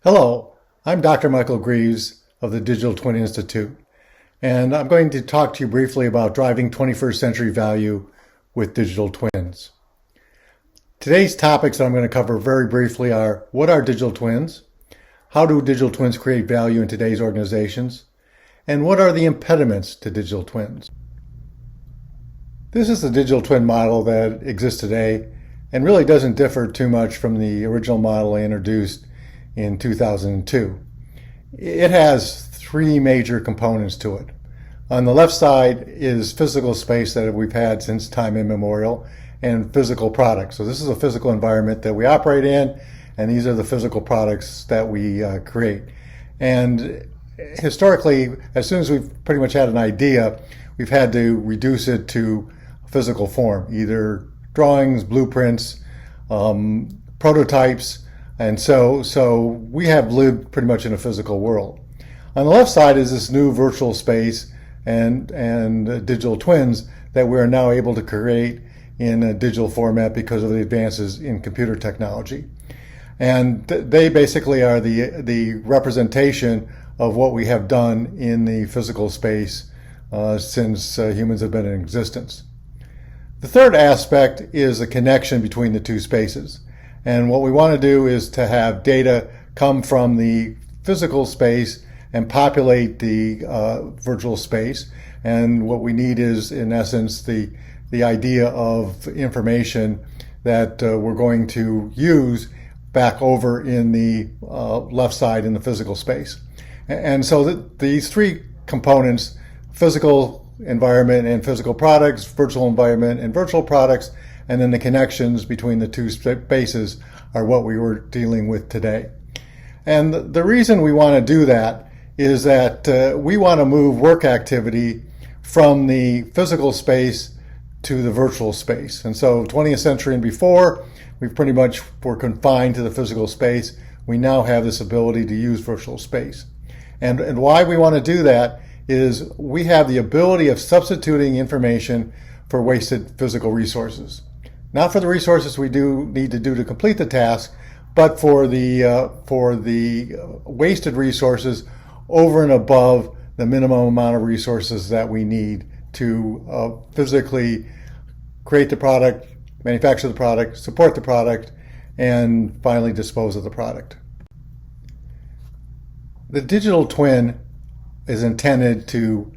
Hello, I'm Dr. Michael Greaves of the Digital Twin Institute, and I'm going to talk to you briefly about driving 21st century value with digital twins. Today's topics that I'm going to cover very briefly are: what are digital twins? How do digital twins create value in today's organizations? And what are the impediments to digital twins? This is the digital twin model that exists today and really doesn't differ too much from the original model I introduced in 2002. It has three major components to it. On the left side is physical space that we've had since time immemorial, and physical products. So this is a physical environment that we operate in, and these are the physical products that we create. And historically, as soon as we've pretty much had an idea, we've had to reduce it to physical form, either drawings, blueprints, prototypes. And so we have lived pretty much in a physical world. On the left side is this new virtual space and digital twins that we are now able to create in a digital format because of the advances in computer technology. And they basically are the representation of what we have done in the physical space since humans have been in existence. The third aspect is the connection between the two spaces. And what we want to do is to have data come from the physical space and populate the virtual space. And what we need is, in essence, the idea of information that we're going to use back over in the left side in the physical space. And so these three components, physical environment and physical products, virtual environment and virtual products, and then the connections between the two spaces are what we were dealing with today. And the reason we want to do that is that we want to move work activity from the physical space to the virtual space. And so 20th century and before, we pretty much were confined to the physical space. We now have this ability to use virtual space. And why we want to do that is we have the ability of substituting information for wasted physical resources. Not for the resources we do need to do to complete the task, but for the wasted resources over and above the minimum amount of resources that we need to physically create the product, manufacture the product, support the product, and finally dispose of the product. The digital twin is intended to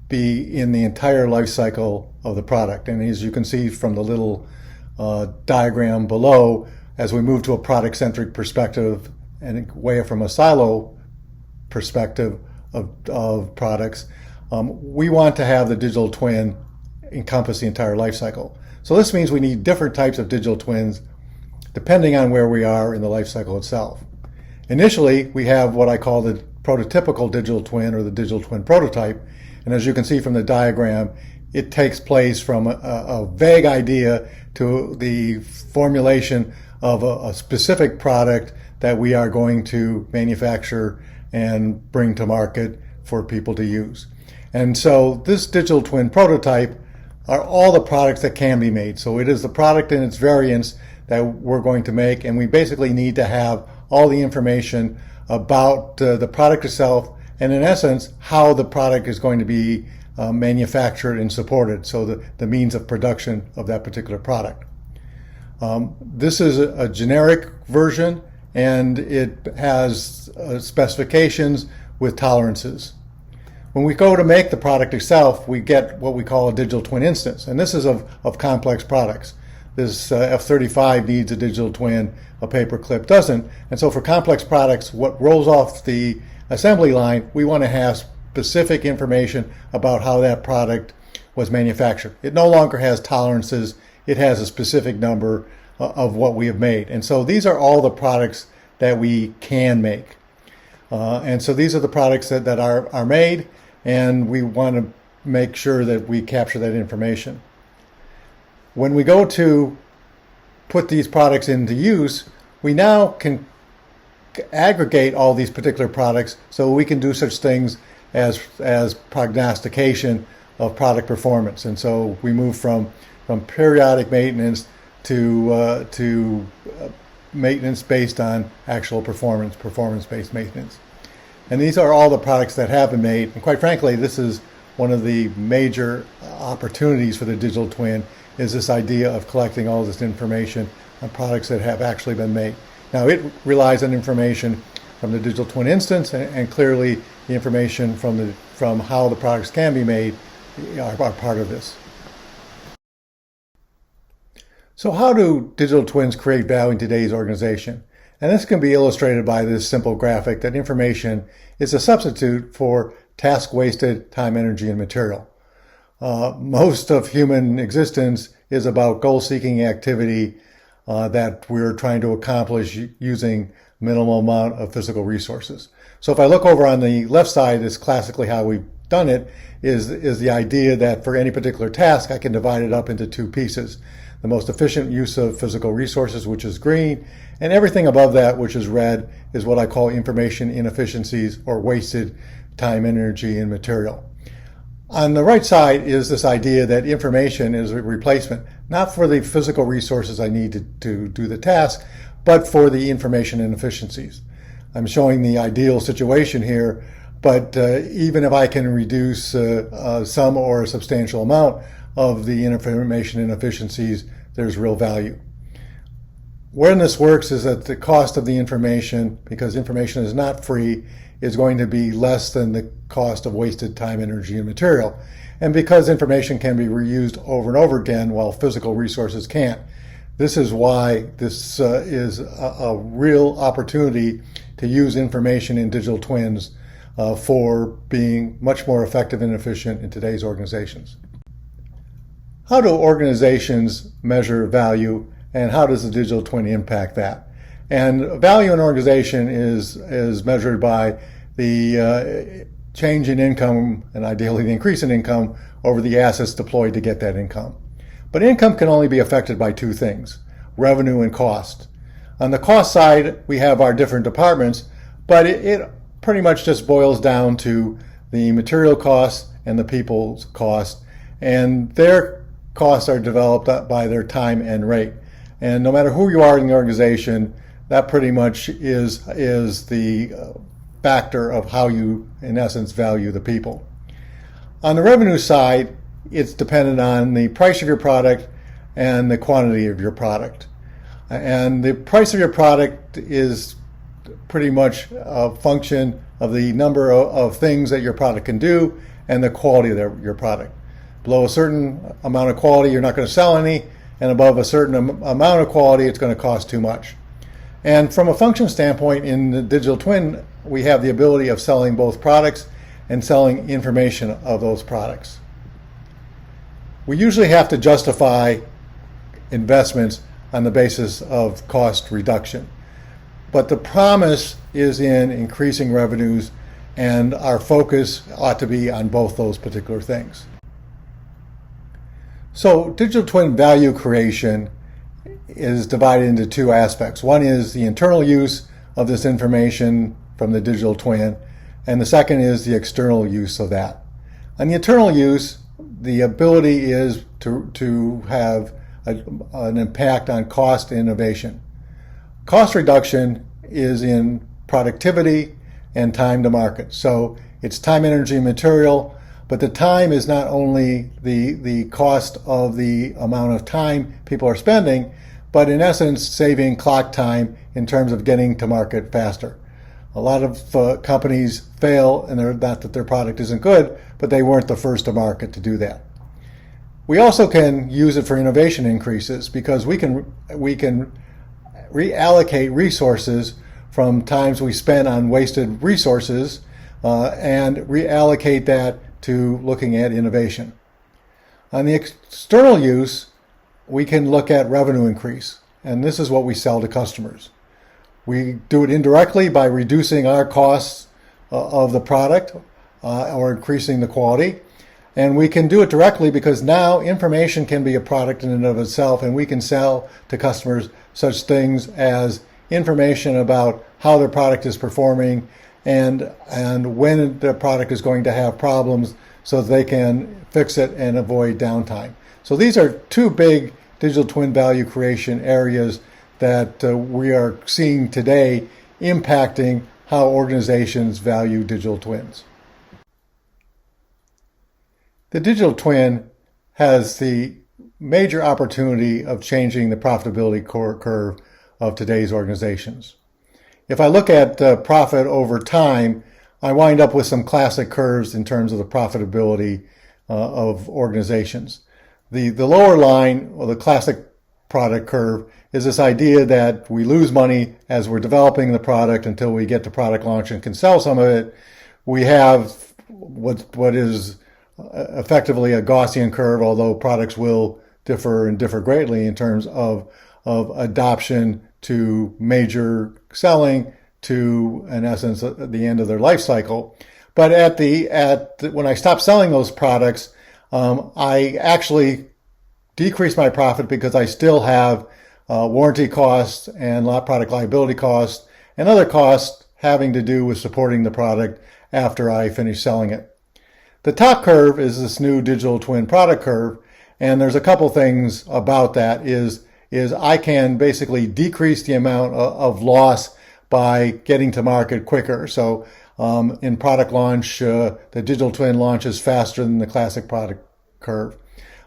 be in the entire life cycle of the product. And as you can see from the little diagram below, as we move to a product-centric perspective and away from a silo perspective of products, we want to have the digital twin encompass the entire life cycle. So this means we need different types of digital twins depending on where we are in the life cycle itself. Initially, we have what I call the prototypical digital twin, or the digital twin prototype. And as you can see from the diagram, it takes place from a vague idea to the formulation of a specific product that we are going to manufacture and bring to market for people to use. And so this digital twin prototype are all the products that can be made. So it is the product and its variants that we're going to make, and we basically need to have all the information about the product itself, and in essence, how the product is going to be manufactured and supported, so the means of production of that particular product. This is a generic version, and it has specifications with tolerances. When we go to make the product itself, we get what we call a digital twin instance, and this is of complex products. This F-35 needs a digital twin, a paperclip doesn't. And so for complex products, what rolls off the assembly line, we want to have specific information about how that product was manufactured. It no longer has tolerances. It has a specific number of what we have made. And so these are all the products that we can make. And so these are the products that are made, and we want to make sure that we capture that information. When we go to put these products into use, we now can aggregate all these particular products so we can do such things as prognostication of product performance. And so we move from periodic maintenance to maintenance based on actual performance-based maintenance. And these are all the products that have been made. And quite frankly, this is one of the major opportunities for the digital twin, is this idea of collecting all this information on products that have actually been made. Now, it relies on information from the digital twin instance, and clearly the information from how the products can be made are part of this. So how do digital twins create value in today's organization? And this can be illustrated by this simple graphic that information is a substitute for task wasted time, energy, and material. Most of human existence is about goal-seeking activity that we're trying to accomplish using minimal amount of physical resources. So if I look over on the left side, is classically how we've done it, is the idea that for any particular task, I can divide it up into two pieces. The most efficient use of physical resources, which is green, and everything above that, which is red, is what I call information inefficiencies or wasted time, energy, and material. On the right side is this idea that information is a replacement, not for the physical resources I need to do the task, but for the information inefficiencies. I'm showing the ideal situation here, but even if I can reduce some or a substantial amount of the information inefficiencies, there's real value. When this works is that the cost of the information, because information is not free, is going to be less than the cost of wasted time, energy, and material. And because information can be reused over and over again while physical resources can't. This is why this is a real opportunity to use information in digital twins for being much more effective and efficient in today's organizations. How do organizations measure value, and how does the digital twin impact that? And value in an organization is measured by the change in income, and ideally the increase in income, over the assets deployed to get that income. But income can only be affected by two things: revenue and cost. On the cost side, we have our different departments, but it pretty much just boils down to the material costs and the people's cost, and their costs are developed by their time and rate. And no matter who you are in the organization, that pretty much is the factor of how you, in essence, value the people. On the revenue side, it's dependent on the price of your product and the quantity of your product. And the price of your product is pretty much a function of the number of things that your product can do and the quality of your product. Below a certain amount of quality, you're not going to sell any, and above a certain amount of quality, it's going to cost too much. And from a function standpoint, in the digital twin, we have the ability of selling both products and selling information of those products. We usually have to justify investments on the basis of cost reduction. But the promise is in increasing revenues, and our focus ought to be on both those particular things. So digital twin value creation is divided into two aspects. One is the internal use of this information from the digital twin, and the second is the external use of that. On the internal use, the ability is to have an impact on cost and innovation. Cost reduction is in productivity and time to market. So it's time, energy, and material, but the time is not only the cost of the amount of time people are spending, but in essence saving clock time in terms of getting to market faster. A lot of companies fail, and they're not that their product isn't good, but they weren't the first to market to do that. We also can use it for innovation increases, because we can reallocate resources from times we spend on wasted resources and reallocate that to looking at innovation. On the external use, we can look at revenue increase, and this is what we sell to customers. We do it indirectly by reducing our costs of the product or increasing the quality. And we can do it directly because now information can be a product in and of itself, and we can sell to customers such things as information about how their product is performing and when the product is going to have problems so that they can fix it and avoid downtime. So these are two big digital twin value creation areas that we are seeing today impacting how organizations value digital twins. The digital twin has the major opportunity of changing the profitability curve of today's organizations. If I look at profit over time, I wind up with some classic curves in terms of the profitability of organizations. The lower line, or the classic product curve, is this idea that we lose money as we're developing the product until we get to product launch and can sell some of it. We have what is effectively a Gaussian curve, although products will differ and differ greatly in terms of adoption to major selling to, in essence, the end of their life cycle. But when I stop selling those products, I actually decrease my profit because I still have warranty costs and product liability costs and other costs having to do with supporting the product after I finish selling it. The top curve is this new digital twin product curve, and there's a couple things about that is I can basically decrease the amount of loss by getting to market quicker. So in product launch, the digital twin launches faster than the classic product curve.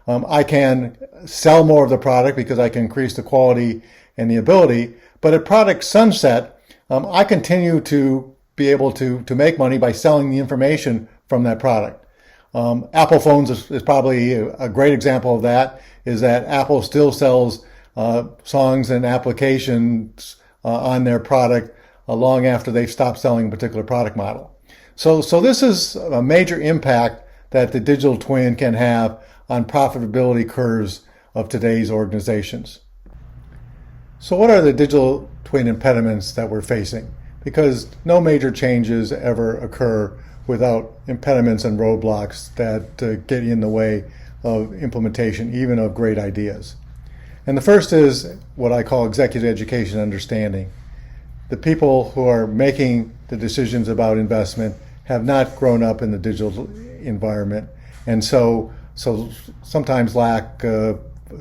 I can sell more of the product because I can increase the quality and the ability. But at product sunset, I continue to be able to make money by selling the information from that product. Apple phones is probably a great example of that, is that Apple still sells songs and applications on their product long after they've stopped selling a particular product model. So this is a major impact that the digital twin can have on profitability curves of today's organizations. So what are the digital twin impediments that we're facing? Because no major changes ever occur without impediments and roadblocks that get in the way of implementation, even of great ideas. And the first is what I call executive education understanding. The people who are making the decisions about investment have not grown up in the digital environment, and so sometimes lack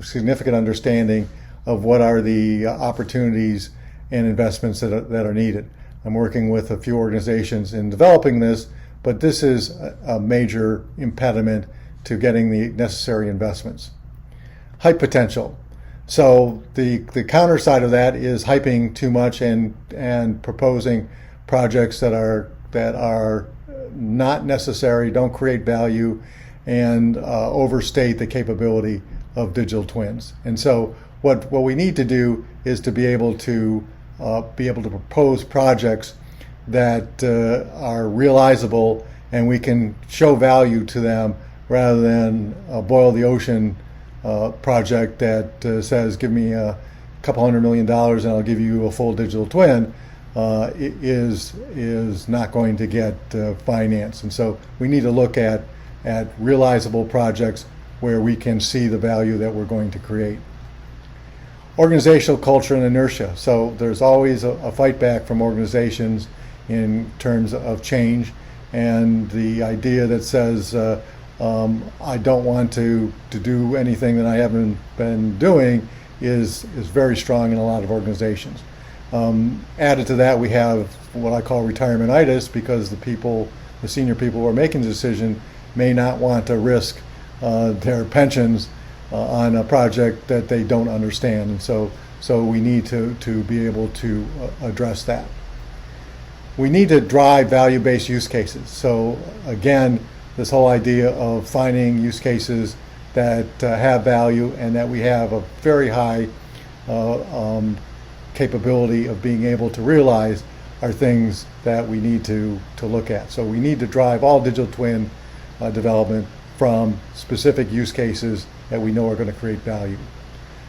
significant understanding of what are the opportunities and investments that are needed. I'm working with a few organizations in developing this, but this is a major impediment to getting the necessary investments. Hype potential. So the counter side of that is hyping too much and proposing projects that are not necessary, don't create value, and overstate the capability of digital twins. And so what we need to do is to be able to propose projects that are realizable and we can show value to them, rather than a boil the ocean project that says, give me a couple $100 million and I'll give you a full digital twin, is not going to get finance. And so we need to look at realizable projects where we can see the value that we're going to create. Organizational culture and inertia. So there's always a fight back from organizations in terms of change, and the idea that says I don't want to do anything that I haven't been doing is very strong in a lot of organizations. Added to that, we have what I call retirement-itis, because the senior people who are making the decision may not want to risk their pensions on a project that they don't understand, and so we need to be able to address that. We need to drive value-based use cases. So again, this whole idea of finding use cases that have value and that we have a very high capability of being able to realize are things that we need to look at. So we need to drive all digital twin development from specific use cases that we know are going to create value.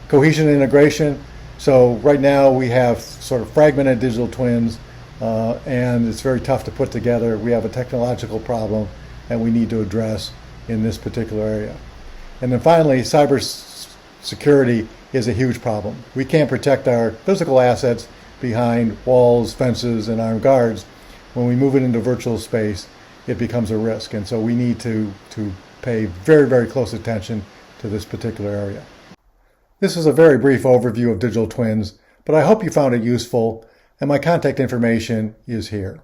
Cohesion and integration. So right now we have sort of fragmented digital twins, and it's very tough to put together. We have a technological problem that we need to address in this particular area. And then finally, cyber security is a huge problem. We can't protect our physical assets behind walls, fences, and armed guards. When we move it into virtual space, it becomes a risk. And so we need to pay very, very close attention to this particular area. This is a very brief overview of digital twins, but I hope you found it useful, and my contact information is here.